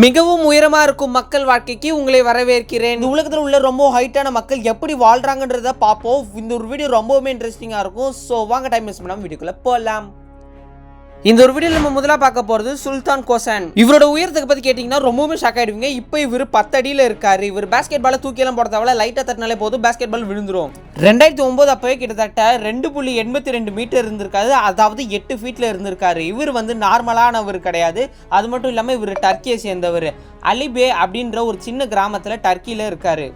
மிகவும் உயரமா இருக்கும் மக்கள் வாழ்க்கைக்கு உங்களை வரவேற்கிறேன். இந்த உலகத்தில் உள்ள ரொம்ப ஹைட்டான மக்கள் எப்படி வாழ்றாங்கன்றத பார்ப்போம். இந்த ஒரு வீடியோ ரொம்பவுமே இன்ட்ரெஸ்டிங்கா இருக்கும். ஸோ வாங்க டைம் வேஸ்ட் பண்ணாம வீடியோக்குள்ள போகலாம். இந்த ஒரு வீடியோவில் நம்ம முதல்ல பார்க்க போகிறது சுல்தான் கோசான். இவரோட உயரத்துக்கு பற்றி கேட்டிங்கன்னா ரொம்பவுமே ஷாக் ஆகிடுவீங்க. இப்போ இவர் 10 அடியில் இருக்காரு. இவர் பேஸ்கெட் பாலை தூக்கியெல்லாம் போட தேவையில்ல, லைட்டாக தட்டினாலே போதும் பேஸ்கெட் பால் விழுந்துரும். 2009 அப்போவே கிட்டத்தட்ட 2.82 மீட்டர் இருந்திருக்காரு, அதாவது 8 ஃபீட்டில் இருந்திருக்காரு. இவர் வந்து நார்மலானவர் கிடையாது. அது மட்டும் இல்லாமல் இவர் டர்க்கியை சேர்ந்தவர். அலிபே அப்படின்ற ஒரு சின்ன கிராமத்தில் டர்க்கியில் இருக்காரு.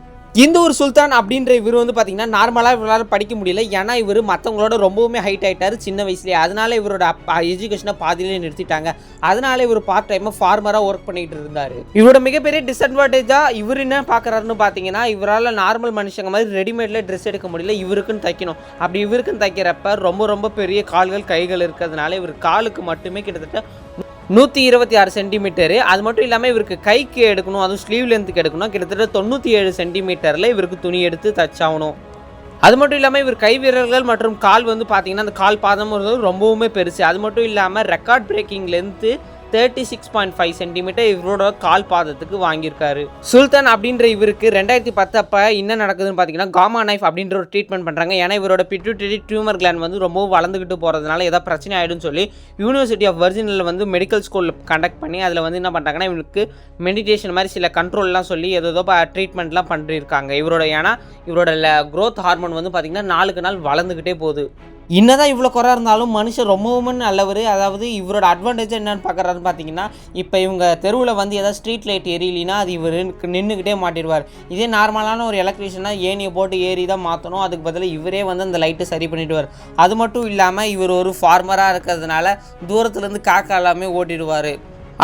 இந்த ஒரு சுல்தான் அப்படின்ற இவர் வந்து பார்த்தீங்கன்னா நார்மலாக இவரால் படிக்க முடியல. ஏன்னா இவர் மற்றவங்களோட ரொம்பவுமே ஹைட் ஆகிட்டார் சின்ன வயசுலேயே. அதனால இவரோட எஜுகேஷனை பாதியிலே நிறுத்திட்டாங்க. அதனால இவர் பார்ட் டைமாக ஃபார்மராக ஒர்க் பண்ணிட்டு இருந்தார். இவரோட மிகப்பெரிய டிஸ்அட்வான்டேஜாக இவர் என்ன பார்க்குறாருன்னு பார்த்தீங்கன்னா, இவரால் நார்மல் மனுஷங்க மாதிரி ரெடிமேடில் ட்ரெஸ் எடுக்க முடியல. இவருக்குன்னு தைக்கணும். அப்படி இவருக்குன்னு தைக்கிறப்ப ரொம்ப பெரிய கால்கள் கைகள் இருக்கிறதுனால இவர் காலுக்கு மட்டுமே கிட்டத்தட்ட 126 சென்டிமீட்டரு. அது மட்டும் இல்லாமல் இவருக்கு கைக்கு எடுக்கணும், அதுவும் ஸ்லீவ் லென்த்துக்கு எடுக்கணும். கிட்டத்தட்ட 97 சென்டிமீட்டரில் இவருக்கு துணி எடுத்து தச்சாகணும். அது மட்டும் இல்லாமல் இவர் கை வீரர்கள் மற்றும் கால் வந்து பார்த்தீங்கன்னா அந்த கால் பாதம் ரொம்பவுமே பெருசு. அது மட்டும் இல்லாமல் ரெக்கார்ட் பிரேக்கிங் லென்த்து 36.5 சென்டிமீட்டர் இவரோட கால் பாதத்துக்கு வாங்கியிருக்காரு. சுல்தான் அப்படின்ற இவருக்கு 2010 அப்போ என்ன நடக்குதுன்னு பார்த்தீங்கன்னா, காமா நைஃப் அப்படின்ற ஒரு ட்ரீட்மெண்ட் பண்ணுறாங்க. ஏன்னா இவரோட பிட்யூட்டரி டியூமர் கிளாண்ட் வந்து ரொம்பவும் வளர்ந்துக்கிட்டு போகிறதுனால ஏதாவது பிரச்சனை ஆகிடும்னு சொல்லி யூனிவர்சிட்டி ஆஃப் வர்ஜினியில் வந்து மெடிக்கல் ஸ்கூலில் கண்டக்ட் பண்ணி அதில் வந்து என்ன பண்ணுறாங்கன்னா, இவருக்கு மெடிடேஷன் மாதிரி சில கண்ட்ரோல்லாம் சொல்லி ஏதோ ட்ரீட்மெண்ட்லாம் பண்ணியிருக்காங்க. ஏன்னா இவரோட க்ரோத் ஹார்மோன் வந்து பார்த்திங்கன்னா நாளுக்கு நாள் வளர்ந்துக்கிட்டே போகுது. என்னதான் இவ்வளோ குறை இருந்தாலும் மனுஷன் ரொம்பவுமே நல்லவர். அதாவது இவரோட அட்வான்டேஜ் என்னென்னு பார்க்குறாருன்னு பார்த்தீங்கன்னா, இப்போ இவங்க தெருவில் வந்து ஏதாவது ஸ்ட்ரீட் லைட் எரியலினா அது இவர் நின்றுக்கிட்டே மாட்டிடுவார். இதே நார்மலான ஒரு எலக்ட்ரிஷியனாக ஏணியை போட்டு ஏறி தான் மாற்றணும். அதுக்கு பதிலாக இவரே வந்து அந்த லைட்டை சரி பண்ணிவிடுவார். அது மட்டும் இல்லாமல் இவர் ஒரு ஃபார்மராக இருக்கிறதுனால தூரத்துலேருந்து காக்கா எல்லாமே ஓட்டிடுவார்.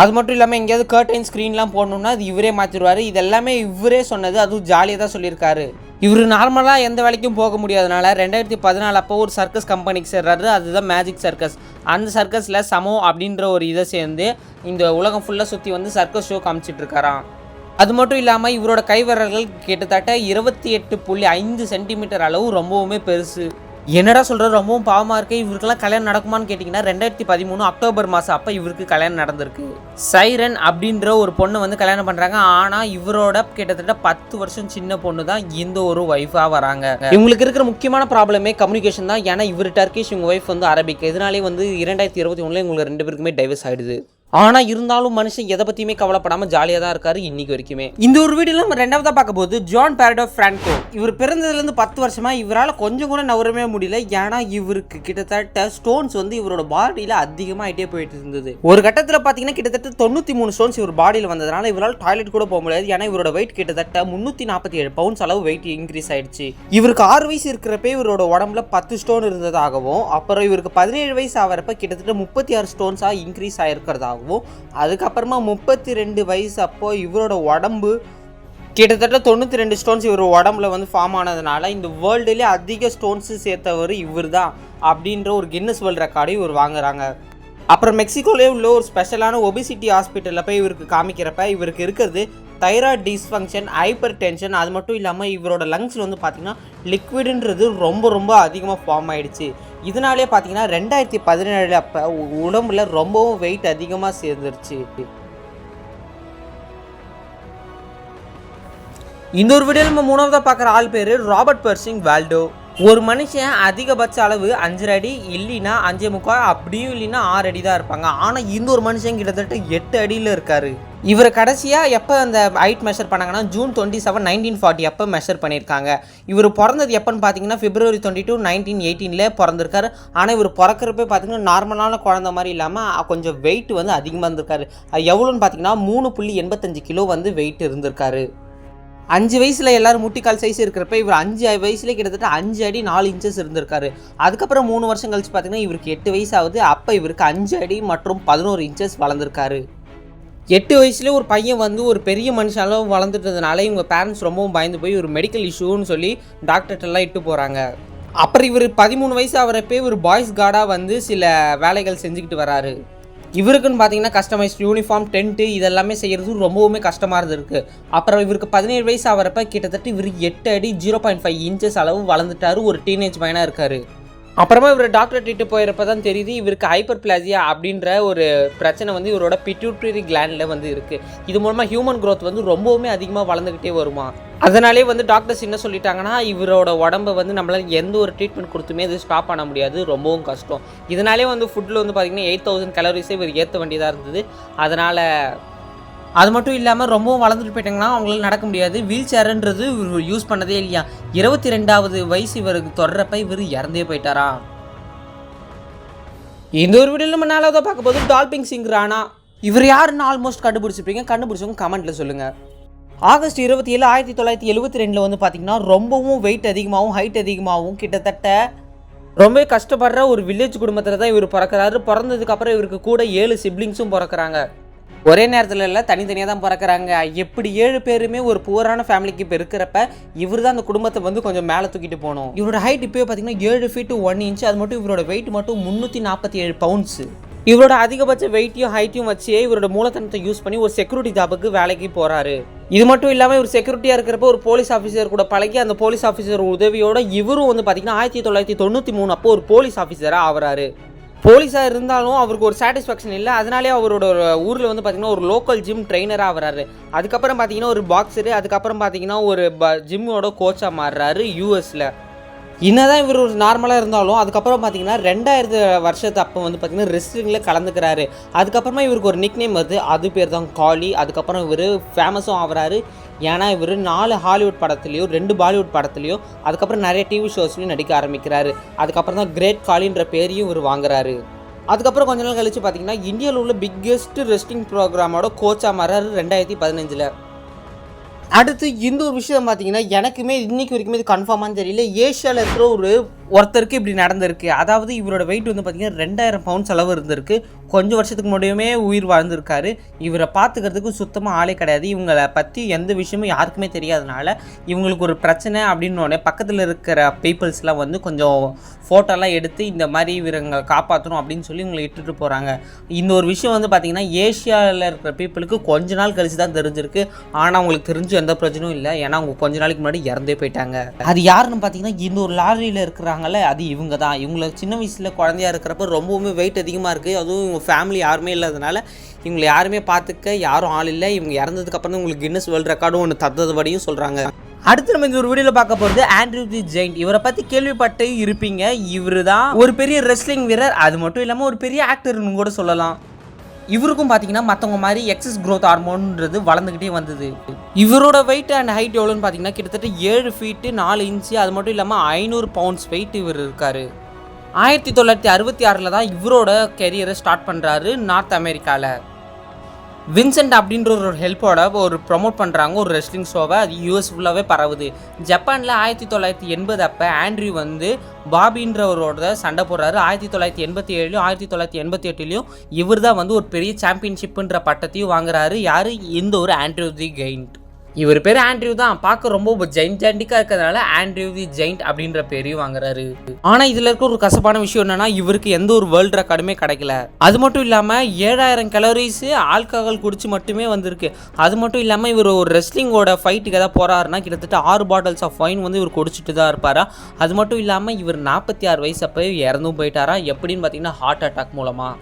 அது மட்டும் இல்லாமல் எங்கேயாவது கர்டைன் ஸ்க்ரீன்லாம் போடணுன்னா அது இவரே மாற்றிடுவார். இது எல்லாமே இவரே சொன்னது, அதுவும் ஜாலியாக தான் சொல்லியிருக்காரு. இவர் நார்மலாக எந்த வேலைக்கும் போக முடியாதனால 2014 அப்போ ஒரு சர்க்கஸ் கம்பெனிக்கு சேர்றாரு. அதுதான் மேஜிக் சர்க்கஸ். அந்த சர்க்கஸில் சமோ அப்படின்ற ஒரு இதை சேர்ந்து இந்த உலகம் ஃபுல்லாக சுற்றி வந்து சர்க்கஸ் ஷோ காமிச்சிட்ருக்காராம். அது மட்டும் இல்லாமல் இவரோட கைவிரல்கள் கிட்டத்தட்ட 28.5 சென்டிமீட்டர் அளவு ரொம்பவுமே பெருசு. என்னடா சொல்கிற, ரொம்பவும் பாவமாக இருக்குது. இவருக்கெல்லாம் கல்யாணம் நடக்குமான்னு கேட்டிங்கன்னா, 2013 அக்டோபர் மாதம் அப்போ இவருக்கு கல்யாணம் நடந்திருக்கு. சைரன் அப்படின்ற ஒரு பொண்ணு வந்து கல்யாணம் பண்ணுறாங்க. ஆனால் இவரோட கிட்டத்தட்ட 10 வருஷம் சின்ன பொண்ணு தான் இந்த ஒரு ஒய்ஃபாக வராங்க. இவங்களுக்கு இருக்கிற முக்கியமான ப்ராப்ளமே கம்யூனிகேஷன் தான். ஏன்னா இவர் டர்க்கிஷ், இவங்க ஒய்ஃப் வந்து அரபிக். இதனாலே வந்து 2021 இவங்களுக்கு 2 பேருக்குமே டைவர்ஸ் ஆகிடுது. ஆனால் இருந்தாலும் மனுஷன் எதை பற்றியுமே கவலைப்படாமல் ஜாலியாக தான் இருக்காரு இன்னைக்கு வரைக்குமே. இந்த ஒரு வீடியோவில் நம்ம ரெண்டாவதாக பார்க்க போது ஜான் பேரடோ ஃப்ரான்கோ. இவர் பிறந்ததுலேருந்து 10 வருஷமாக இவரால் கொஞ்சம் கூட நவரவே முடியல. ஏன்னா இவருக்கு கிட்டத்தட்ட ஸ்டோன்ஸ் வந்து இவரோட பாடியில் அதிகமாகிட்டே போயிட்டு இருந்தது. ஒரு கட்டத்தில் பார்த்தீங்கன்னா கிட்டத்தட்ட 93 ஸ்டோன்ஸ் இவர் பாடியில் வந்ததுனால இவரால் டாய்லெட் கூட போக முடியாது. ஏன்னா இவரோட வெயிட் கிட்டத்தட்ட 347 பவுண்ட்ஸ் அளவு வெயிட் இன்க்ரீஸ் ஆயிடுச்சு. இவருக்கு 6 வயசு இருக்கிறப்ப இவரோட உடம்புல 10 ஸ்டோன் இருந்ததாகவும், அப்புறம் இவருக்கு 17 வயசு ஆகிறப்ப கிட்டத்தட்ட 36 ஸ்டோன்ஸாக இன்க்ரீஸ் ஆகிருக்கிறதாகவும், அதுக்கப்புறமா 32 வயசு அப்போ இவரோட உடம்பு கிட்டத்தட்ட 92 ஸ்டோன்ஸ் இவர் உடம்புல வந்து ஃபார்ம் ஆனதுனால இந்த வேர்ல்டுலேயே அதிக ஸ்டோன்ஸ் சேர்த்தவர் இவர் தான் அப்படின்ற ஒரு கின்னஸ் வேர்ல்டு ரெக்கார்டை இவர் வாங்குறாங்க. அப்புறம் மெக்சிகோலே உள்ள ஒரு ஸ்பெஷலான ஒபிசிட்டி ஹாஸ்பிட்டலில் போய் இவருக்கு காமிக்கிறப்ப இவருக்கு இருக்கிறது தைராய்டு டிஸ்ஃபங்க்ஷன், ஹைப்பர் டென்ஷன். அது மட்டும் இல்லாமல் இவரோட லங்ஸில் வந்து பார்த்திங்கன்னா லிக்விடுன்றது ரொம்ப அதிகமாக ஃபார்ம் ஆகிடுச்சு. இதனாலே பார்த்தீங்கன்னா 2017 அப்போ உடம்புல ரொம்பவும் வெயிட் அதிகமாக சேர்ந்துருச்சு. இந்த ஒரு வீடியோவில் நம்ம மூணாவதாக பார்க்குற ஆள் பேர் ராபர்ட் பெர்சிங் வால்டோ. ஒரு மனுஷன் அதிகபட்ச அளவு 5 அடி இல்லைன்னா 5.25, அப்படியும் இல்லைன்னா 6 அடி தான் இருப்பாங்க. ஆனால் இந்த ஒரு மனுஷன் கிட்டத்தட்ட 8 அடியில் இருக்காரு. இவர் கடைசியாக எப்போ அந்த ஹைட் மெஷர் பண்ணாங்கன்னா ஜூன் 27, 1940 அப்போ மெஷர் பண்ணியிருக்காங்க. இவர் பிறந்தது எப்போன்னு பார்த்தீங்கன்னா February 22, 1918 பிறந்திருக்காரு. ஆனால் இவர் பிறக்கிறப்ப பார்த்தீங்கன்னா நார்மலான குழந்த மாதிரி இல்லாமல் கொஞ்சம் வெயிட் வந்து அதிகமாக இருந்திருக்காரு. எவ்வளோன்னு பார்த்தீங்கன்னா 3.85 கிலோ வந்து வெயிட் இருந்திருக்காரு. 5 வயசில் எல்லோரும் முட்டிக்கால் சைஸ் இருக்கிறப்ப இவர் 5 வயசுலேயே கிட்டத்தட்ட 5 அடி 4 இன்ச்சஸ் இருந்திருக்காரு. அதுக்கப்புறம் 3 வருஷம் கழிச்சு பார்த்தீங்கன்னா இவருக்கு 8 வயசு ஆகுது. அப்போ இவருக்கு 5 அடி மற்றும் 11 இன்ச்சஸ் வளர்ந்துருக்காரு. 8 வயசுலேயே ஒரு பையன் வந்து ஒரு பெரிய மனுஷனாலும் வளர்ந்துட்டதுனால இவங்க பேரண்ட்ஸ் ரொம்பவும் பயந்து போய் ஒரு மெடிக்கல் இஷ்யூன்னு சொல்லி டாக்டர்கிட்டலாம் இட்டு போகிறாங்க. அப்புறம் இவர் 13 வயசு ஆகிறப்பே ஒரு பாய்ஸ் கார்டாக வந்து சில வேலைகள் செஞ்சுக்கிட்டு வராரு. இவருக்குன்னு பார்த்தீங்கன்னா கஸ்டமைஸ்ட் யூனிஃபார்ம், டென்ட்டு இதெல்லாமே செய்கிறது ரொம்பவுமே கஷ்டமாக இருந்திருக்கு. அப்புறம் இவருக்கு 17 வயசு ஆகிறப்ப கிட்டத்தட்ட இவர் 8 அடி 0.5 இன்ச்சஸ் அளவு வளர்ந்துட்டாரு. ஒரு டீனேஜ் பையனாக இருக்கார். அப்புறமா இவர் டாக்டர் ட்ரீட்டு போயிருப்ப தான் தெரியுது இவருக்கு ஹைப்பர் பிளாசியா அப்படின்ற ஒரு பிரச்சனை வந்து இவரோட பிட்யூட்டரி கிளாண்டில் வந்து இருக்குது. இது மூலமாக ஹியூமன் க்ரோத் வந்து ரொம்பவுமே அதிகமாக வளர்ந்துக்கிட்டே வருமா. அதனாலே வந்து டாக்டர்ஸ் என்ன சொல்லிட்டாங்கன்னா இவரோட உடம்பை வந்து நம்மளால் எந்த ஒரு ட்ரீட்மெண்ட் கொடுத்துமே அது ஸ்டாப் பண்ண முடியாது, ரொம்பவும் கஷ்டம். இதனாலே வந்து ஃபுட்டில் வந்து பார்த்திங்கன்னா 8000 கலோரிஸே இவர் ஏற்ற வேண்டியதாக இருந்தது. அதனால் அது மட்டும் இல்லாமல் ரொம்பவும் வளர்ந்துட்டு போயிட்டாங்கன்னா அவங்களால நடக்க முடியாது. வீல் சேருன்றது இவர் யூஸ் பண்ணதே இல்லையா. 22வது வயசு இவருக்கு தொடரப்ப இவர் இறந்தே போயிட்டாரா. இந்த ஒரு வீடியோவில் நம்ம நாலாவதாக பார்க்க போது டால்பின் சிங் ராணா. இவர் யாருன்னு ஆல்மோஸ்ட் கண்டுபிடிச்சிருப்பீங்க. கண்டுபிடிச்சவங்க கமெண்ட்டில் சொல்லுங்கள். ஆகஸ்ட் 27, 1972 வந்து பார்த்திங்கன்னா ரொம்பவும் வெயிட் அதிகமாகவும் ஹைட் அதிகமாகவும் கிட்டத்தட்ட ரொம்ப கஷ்டப்படுற ஒரு வில்லேஜ் குடும்பத்தில் தான் இவர் பிறக்கிறாரு. பிறந்ததுக்கப்புறம் இவருக்கு கூட 7 சிப்ளிங்ஸும் பிறக்கிறாங்க. ஒரே நேரத்தில் இல்லை, தனித்தனியாக தான் பிறக்கிறாங்க. எப்படி 7 பேருமே ஒரு புவரான ஃபேமிலிக்கு இப்போ இருக்கிறப்ப இவர் தான் அந்த குடும்பத்தை வந்து கொஞ்சம் மேலே தூக்கிட்டு போகணும். இவரோட ஹைட் இப்போ பார்த்தீங்கன்னா 7 feet 1 inch. அது மட்டும் இவரோட வெயிட் மட்டும் 347 pounds. இவரோட அதிகபட்ச வெயிட்டையும் ஹைட்டையும் வச்சே இவரோட மூலத்தனத்தை யூஸ் பண்ணி ஒரு செக்யூரிட்டி ஜாபுக்கு வேலைக்கு போகிறாரு. இது மட்டும் இல்லாமல் இவர் செக்யூரிட்டியாக இருக்கிறப்ப ஒரு போலீஸ் ஆஃபீஸர் கூட பழகி அந்த போலீஸ் ஆஃபீஸர் உதவியோட இவரும் வந்து பார்த்தீங்கன்னா 1993 அப்போ ஒரு போலீஸ் ஆஃபீஸராக ஆகிறாரு. போலீஸாக இருந்தாலும் அவருக்கு ஒரு சாட்டிஸ்ஃபேக்ஷன் இல்லை. அதனாலே அவரோட ஊரில் வந்து பார்த்திங்கன்னா ஒரு லோக்கல் ஜிம் ட்ரெயினராக வர்றாரு. அதுக்கப்புறம் பார்த்திங்கன்னா ஒரு பாக்ஸரு, அதுக்கப்புறம் பார்த்திங்கன்னா ஒரு ஜிம்மோட கோச்சாக மாறுறாரு யூஎஸில். என்னதான் இவர் ஒரு நார்மலாக இருந்தாலும் அதுக்கப்புறம் பார்த்திங்கன்னா 2000 வருஷத்து அப்போ வந்து பார்த்திங்கன்னா ரெஸ்லிங்கில் கலந்துக்கிறாரு. அதுக்கப்புறமா இவருக்கு ஒரு நிக் நேம் வருது, அது பேர் தான் காலி. அதுக்கப்புறம் இவர் ஃபேமஸும் ஆகிறாரு. ஏன்னா இவர் 4 ஹாலிவுட் படத்துலையும் 2 பாலிவுட் படத்துலையும் அதுக்கப்புறம் நிறைய டிவி ஷோஸ்லையும் நடிக்க ஆரம்பிக்கிறாரு. அதுக்கப்புறம் தான் கிரேட் காலின்ற பேரையும் இவர் வாங்குறாரு. அதுக்கப்புறம் கொஞ்ச நாள் கழிச்சு பார்த்திங்கன்னா இந்தியாவில் உள்ள பிக்கெஸ்ட் ரெஸ்லிங் ப்ரோக்ராமோட கோச்சாக மாறாரு 2015. அடுத்து இந்த ஒரு விஷயம் பார்த்தீங்கன்னா எனக்குமே இன்றைக்கி வரைக்குமே இது கன்ஃபார்மானு தெரியல. ஏஷியாவில் இருக்கிற ஒருத்தருக்கு இப்படி நடந்திருக்கு. அதாவது இவரோட வெயிட் வந்து பார்த்திங்கன்னா 2000 pounds அளவு இருந்திருக்கு. கொஞ்சம் வருஷத்துக்கு முன்னாடியுமே உயிர் வாழ்ந்திருக்காரு. இவரை பார்த்துக்கிறதுக்கு சுத்தமாக ஆளே கிடையாது. இவங்களை பற்றி எந்த விஷயமும் யாருக்குமே தெரியாதனால இவங்களுக்கு ஒரு பிரச்சனை அப்படின்னோடனே பக்கத்தில் இருக்கிற பீப்புள்ஸ்லாம் வந்து கொஞ்சம் ஃபோட்டோலாம் எடுத்து இந்த மாதிரி இவங்க காப்பாற்றணும் அப்படின்னு சொல்லி இவங்களை இட்டுட்டு போகிறாங்க. இந்த ஒரு விஷயம் வந்து பார்த்திங்கன்னா ஏஷியாவில் இருக்கிற பீப்புளுக்கு கொஞ்ச நாள் கழிச்சு தான் தெரிஞ்சிருக்கு. ஆனால் அவங்களுக்கு தெரிஞ்சு எந்த பிரச்சனையும் இல்லை. ஏன்னா அவங்க கொஞ்ச நாளைக்கு முன்னாடி இறந்தே போயிட்டாங்க. அது யாருன்னு பார்த்தீங்கன்னா இந்த ஒரு லாரியில் இருக்கிறாங்கல்ல, அது இவங்க தான். இவங்களை சின்ன வயசில் குழந்தையா இருக்கிறப்ப ரொம்பவுமே வெயிட் அதிகமாக இருக்குது. அதுவும் இவங்க ஃபேமிலி யாருமே இல்லாதனால இவங்களை யாருமே பார்த்துக்க யாரும் ஆள் இல்லை. இவங்க இறந்ததுக்கப்புறம் உங்களுக்கு கின்னஸ் வேர்ல்ட் ரெக்கார்டும் ஒன்று தந்ததுபடியும் சொல்கிறாங்க. அடுத்து நம்ம இந்த ஒரு வீடியோவில் பார்க்க போகிறது ஆண்ட்ரூ தி ஜெயிண்ட். இவரை பற்றி கேள்விப்பட்டு இருப்பீங்க. இவர் தான் ஒரு பெரிய ரெஸ்லிங் வீரர். அது மட்டும் இல்லாமல் ஒரு பெரிய ஆக்டர்னு கூட சொல்லலாம். இவருக்கும் பார்த்தீங்கன்னா மற்றவங்க மாதிரி எக்ஸஸ் க்ரோத் ஹார்மோன்றது வளர்ந்துக்கிட்டே வந்தது. இவரோட வெயிட் அண்ட் ஹைட் எவ்வளோன்னு பார்த்தீங்கன்னா கிட்டத்தட்ட 7 feet 4 inch. அது மட்டும் இல்லாமல் 500 pounds வெயிட் இவர் இருக்கார். 1966 தான் இவரோட கெரியரை ஸ்டார்ட் பண்ணுறாரு நார்த் அமெரிக்காவில். வின்சென்ட் அப்படின்ற ஒரு ஹெல்ப்போட ஒரு ப்ரொமோட் பண்ணுறாங்க ஒரு ரெஸ்லிங் ஷோவை. அது யூஎஸ் ஃபுல்லாகவே பரவுது. ஜப்பானில் 1980 அப்போ ஆண்ட்ரூ வந்து பாபின்றவரோட சண்டை போடுறாரு. 1987 1988 இவர் தான் வந்து ஒரு பெரிய சாம்பியன்ஷிப்புன்ற பட்டத்தையும் வாங்குறாரு. யார்? இந்த ஒரு ஆண்ட்ரூ தி ஜெயிண்ட். இவர் பேர் ஆண்ட்ரூ தான். பார்க்க ரொம்ப ஜெயிண்டாண்டிக்காக இருக்கிறதுனால ஆண்ட்ரூ தி ஜெயிண்ட் அப்படின்ற பேரையும் வாங்குறாரு. ஆனால் இதில் இருக்க ஒரு கசப்பான விஷயம் என்னன்னா இவருக்கு எந்த ஒரு வேர்ல்டு ரெக்கார்டுமே கிடைக்கல. அது மட்டும் இல்லாமல் 7000 கலோரிஸ் ஆல்கஹால் குடிச்சு மட்டுமே வந்திருக்கு. அது மட்டும் இல்லாமல் இவர் ஒரு ரெஸ்லிங்கோட ஃபைட்டுக்கு எதாவது போகிறாருன்னா கிட்டத்தட்ட 6 bottles of wine வந்து இவர் குடிச்சிட்டு தான் இருப்பாரா. அது மட்டும் இல்லாமல் இவர் 46 வயசு அப்போ இறந்தும் போயிட்டாரா. எப்படின்னு பார்த்தீங்கன்னா ஹார்ட் அட்டாக் மூலமாக.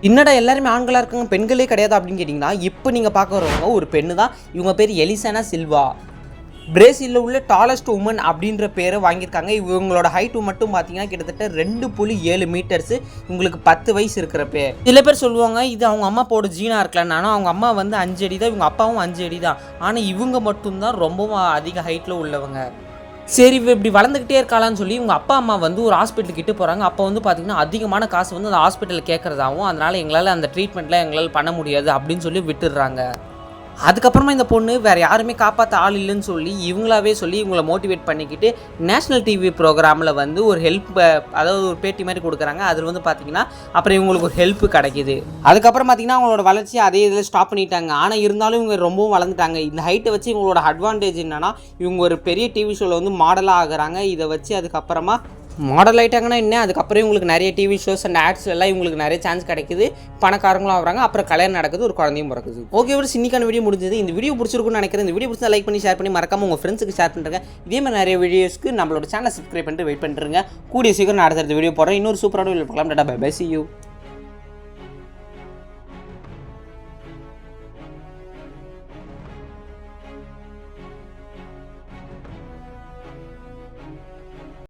என்னடா எல்லாருமே ஆண்களாக இருக்காங்க பெண்களே கிடையாது அப்படின்னு கேட்டிங்கன்னா இப்போ நீங்கள் பார்க்க வரவங்க ஒரு பெண்ணு தான். இவங்க பேர் எலிசானா சில்வா. பிரேசிலில் உள்ள டாலஸ்ட் உமன் அப்படின்ற பேரை வாங்கியிருக்காங்க. இவங்களோட ஹைட்டு மட்டும் பார்த்தீங்கன்னா கிட்டத்தட்ட 2.7 meters. இவங்களுக்கு 10 வயசு இருக்கிறப்ப சில பேர் சொல்லுவாங்க இது அவங்க அம்மா போட ஜீனாக இருக்கலாம். ஆனால் அவங்க அம்மா வந்து 5 அடி தான், இவங்க அப்பாவும் 5 அடி தான். ஆனால் இவங்க மட்டும்தான் ரொம்பவும் அதிக ஹைட்டில் உள்ளவங்க. சரி இப்படி வளர்ந்துக்கிட்டே இருக்காளான்னு சொல்லி இவங்க அப்பா அம்மா வந்து ஒரு ஹாஸ்பிட்டல் கிட்ட போகிறாங்க. அப்போ வந்து பார்த்திங்கன்னா அதிகமான காசு வந்து அந்த ஹாஸ்பிட்டலில் கேட்குறதாகவும் அதனால் எங்களால் அந்த ட்ரீட்மெண்ட்டில் எங்களால் பண்ண முடியாது அப்படின்னு சொல்லி விட்டுடுறாங்க. அதுக்கப்புறமா இந்த பொண்ணு வேறு யாருமே காப்பாற்ற ஆள் இல்லைன்னு சொல்லி இவங்களாவே சொல்லி இவங்களை மோட்டிவேட் பண்ணிக்கிட்டு நேஷ்னல் டிவி ப்ரோக்ராமில் வந்து ஒரு ஹெல்ப், அதாவது ஒரு பேட்டி மாதிரி கொடுக்குறாங்க. அதில் வந்து பார்த்திங்கன்னா அப்புறம் இவங்களுக்கு ஒரு ஹெல்ப் கிடைக்கிது. அதுக்கப்புறம் பார்த்திங்கன்னா அவங்களோட வளர்ச்சி அதே இதில் ஸ்டாப் பண்ணிட்டாங்க. ஆனால் இருந்தாலும் இவங்க ரொம்பவும் வளர்ந்துட்டாங்க. இந்த ஹைட்டை வச்சு இவங்களோட அட்வான்டேஜ் என்னென்னா இவங்க ஒரு பெரிய டிவி ஷோவில் வந்து மாடலாக ஆகுறாங்க. இதை வச்சு அதுக்கப்புறமா மாடல் ஆகிட்டாங்கன்னா என்ன, அதுக்கப்புறம் உங்களுக்கு நிறைய டிவி ஷோஸ் அண்ட் ஆட்ஸ் எல்லாம் இவங்களுக்கு நிறைய சான்ஸ் கிடைக்குது, பணக்காரங்களும் ஆகிறாங்க, அப்புறம் கல்யாணம் நடக்குது, ஒரு குழந்தையும் பிறக்குது. ஓகே ஒரு இன்னைக்கான வீடியோ முடிஞ்சது. இந்த வீடியோ பிடிச்சிருக்குன்னு நினைக்கிறேன். இந்த வீடியோ பிடிச்சா லைக் பண்ணி ஷேர் பண்ணி மறக்காம உங்கள் ஃப்ரெண்ட்ஸுக்கு ஷேர் பண்ணுறேன். இதே மாதிரி நிறைய வீடியோஸ்க்கு நம்மளோட சேனலை சப்ஸ்கிரைப் பண்ணிட்டு வெயிட் பண்ணுறேங்க. கூடிய சீக்கிரம் நான் அடுத்த வீடியோ போடுறேன். இன்னொரு சூப்பரான வீடியோ பார்க்கலாம். Ta ta bye bye, see you.